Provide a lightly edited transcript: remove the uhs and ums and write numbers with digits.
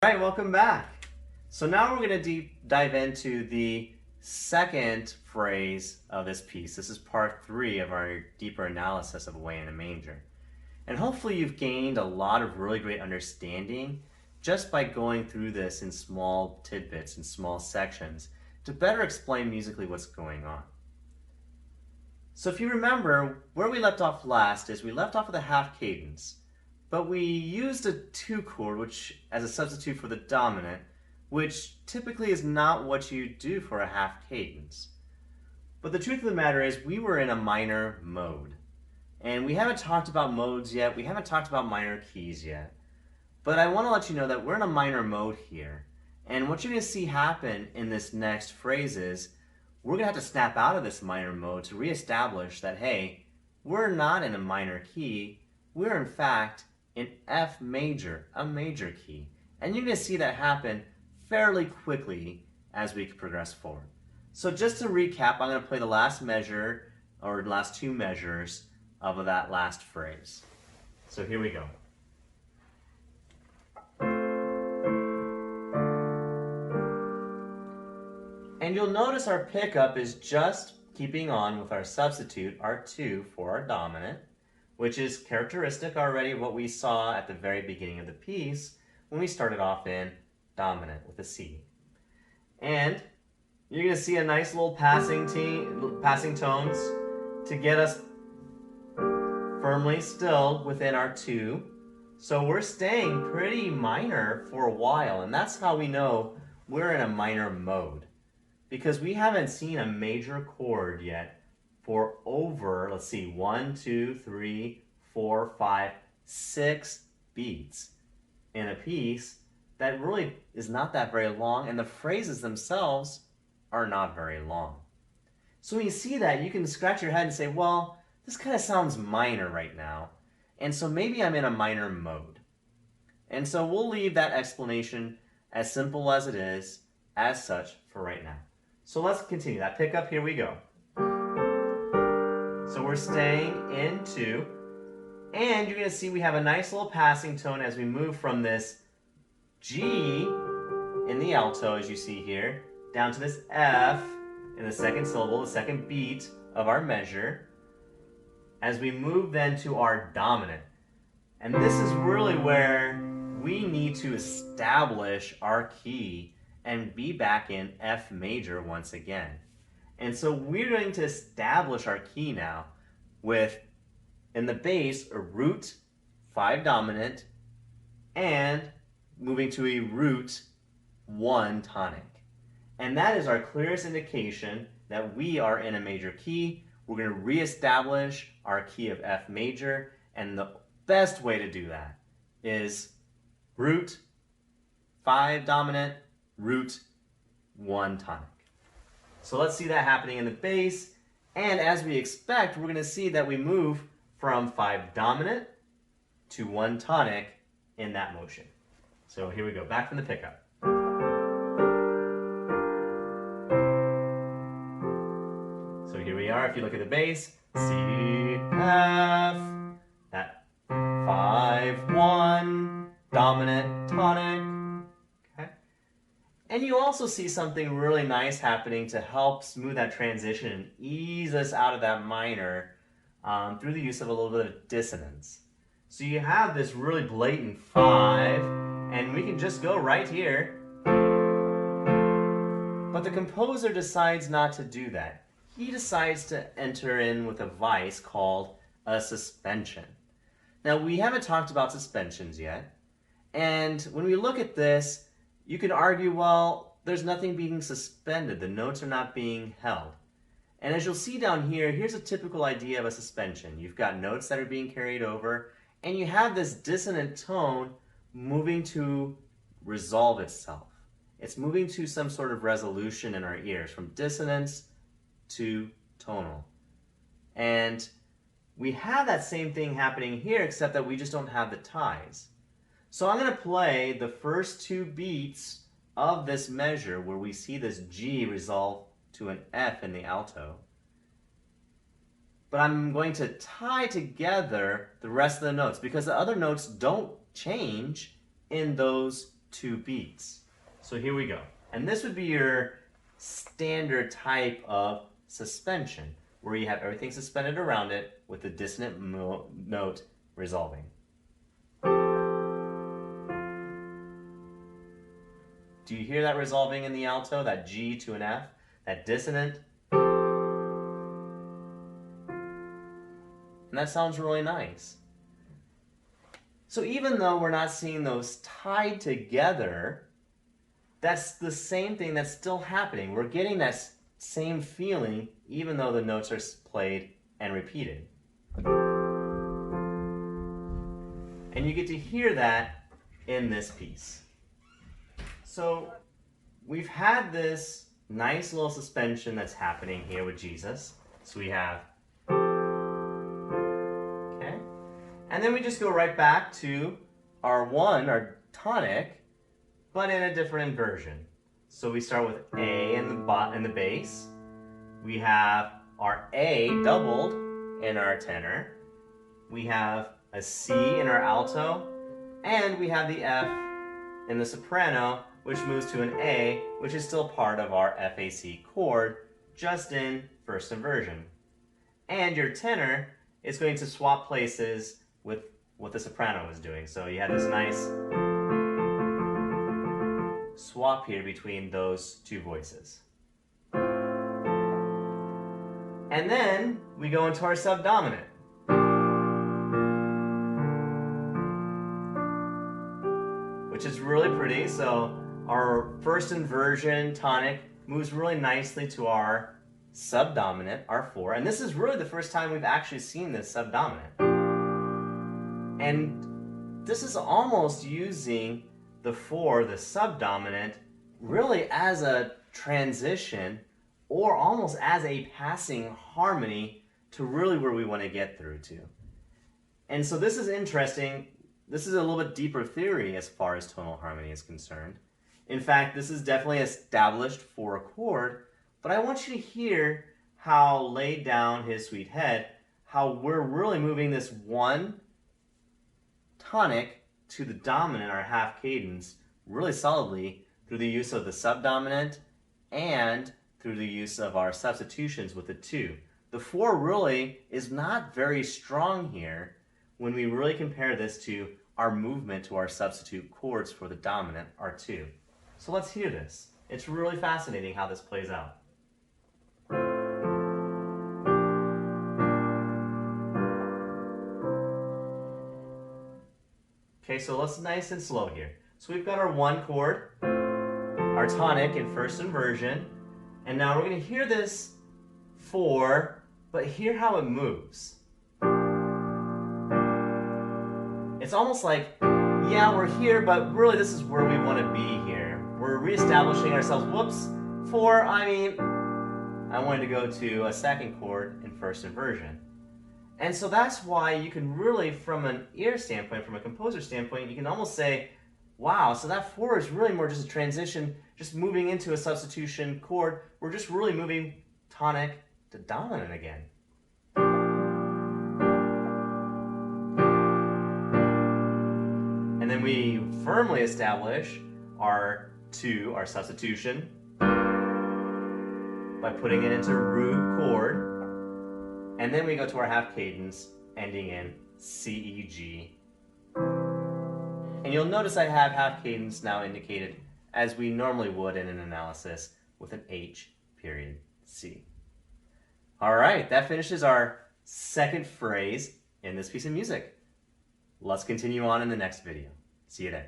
All right, welcome back. So now we're going to dive into the second phrase of this piece. This is part 3 of our deeper analysis of Away in a Manger. And hopefully you've gained a lot of really great understanding just by going through this in small tidbits and small sections to better explain musically what's going on. So if you remember, where we left off last is we left off with a half cadence. But we used a 2 chord which as a substitute for the dominant, which typically is not what you do for a half cadence. But the truth of the matter is we were in a minor mode. And we haven't talked about modes yet, we haven't talked about minor keys yet. But I want to let you know that we're in a minor mode here. And what you're going to see happen in this next phrase is we're going to have to snap out of this minor mode to reestablish that, hey, we're not in a minor key, we're in fact in F major, a major key. And you're going to see that happen fairly quickly as we progress forward. So just to recap, I'm going to play the last measure, or last 2 measures of that last phrase. So here we go. And you'll notice our pickup is just keeping on with our substitute, our 2 for our dominant, which is characteristic already of what we saw at the very beginning of the piece when we started off in dominant with a C. And you're going to see a nice little passing tones to get us firmly still within our 2. So we're staying pretty minor for a while, and that's how we know we're in a minor mode. Because we haven't seen a major chord yet for over, let's see, 1, 2, 3, 4, 5, 6 beats in a piece that really is not that very long, and the phrases themselves are not very long. So when you see that, you can scratch your head and say, well, this kind of sounds minor right now, and so maybe I'm in a minor mode. And so we'll leave that explanation as simple as it is, as such, for right now. So let's continue that pickup. Here we go. So we're staying in 2, and you're going to see we have a nice little passing tone as we move from this G in the alto, as you see here, down to this F in the second syllable, the second beat of our measure, as we move then to our dominant. And this is really where we need to establish our key and be back in F major once again. And so we're going to establish our key now with, in the bass, a root 5 dominant and moving to a root 1 tonic. And that is our clearest indication that we are in a major key. We're going to reestablish our key of F major, and the best way to do that is root 5 dominant, root 1 tonic. So let's see that happening in the bass, and as we expect, we're going to see that we move from 5 dominant to 1 tonic in that motion. So here we go, back from the pickup. So here we are, if you look at the bass, C, F, that 5, 1, dominant, tonic. And you also see something really nice happening to help smooth that transition and ease us out of that minor through the use of a little bit of dissonance. So you have this really blatant 5, and we can just go right here. But the composer decides not to do that. He decides to enter in with a vice called a suspension. Now, we haven't talked about suspensions yet, and when we look at this, you can argue, well, there's nothing being suspended. The notes are not being held. And as you'll see down here, here's a typical idea of a suspension. You've got notes that are being carried over, and you have this dissonant tone moving to resolve itself. It's moving to some sort of resolution in our ears, from dissonance to tonal. And we have that same thing happening here, except that we just don't have the ties. So I'm going to play the first 2 beats of this measure where we see this G resolve to an F in the alto. But I'm going to tie together the rest of the notes because the other notes don't change in those 2 beats. So here we go. And this would be your standard type of suspension, where you have everything suspended around it with the dissonant note resolving. Do you hear that resolving in the alto, that G to an F, that dissonant? And that sounds really nice. So even though we're not seeing those tied together, that's the same thing that's still happening. We're getting that same feeling even though the notes are played and repeated. And you get to hear that in this piece. So we've had this nice little suspension that's happening here with Jesus. So we have, okay, and then we just go right back to our tonic, but in a different inversion. So we start with A in the bass. We have our A doubled in our tenor. We have a C in our alto, and we have the F in the soprano, which moves to an A, which is still part of our FAC chord, just in first inversion. And your tenor is going to swap places with what the soprano is doing. So you have this nice swap here between those two voices. And then we go into our subdominant. Which is really pretty. So our first inversion tonic moves really nicely to our subdominant, our 4. And this is really the first time we've actually seen this subdominant. And this is almost using the 4, the subdominant, really as a transition or almost as a passing harmony to really where we want to get through to. And so this is interesting. This is a little bit deeper theory as far as tonal harmony is concerned. In fact, this is definitely established for a chord, but I want you to hear how laid down his sweet head, how we're really moving this 1 tonic to the dominant, our half cadence, really solidly through the use of the subdominant and through the use of our substitutions with the 2. The 4 really is not very strong here when we really compare this to our movement to our substitute chords for the dominant, our 2. So let's hear this. It's really fascinating how this plays out. Okay, so let's nice and slow here. So we've got our 1 chord, our tonic in first inversion, and now we're going to hear this 4, but hear how it moves. It's almost like, yeah, we're here, but really this is where we want to be here. We're reestablishing ourselves. Whoops, 4, I wanted to go to a 2nd chord in first inversion. And so that's why you can really, from an ear standpoint, from a composer standpoint, you can almost say, wow, so that 4 is really more just a transition, just moving into a substitution chord. We're just really moving tonic to dominant again. And then we firmly establish our 2, our substitution, by putting it into root chord. And then we go to our half cadence, ending in C, E, G. And you'll notice I have half cadence now indicated as we normally would in an analysis with an H period C. All right, that finishes our 2nd phrase in this piece of music. Let's continue on in the next video. See you then.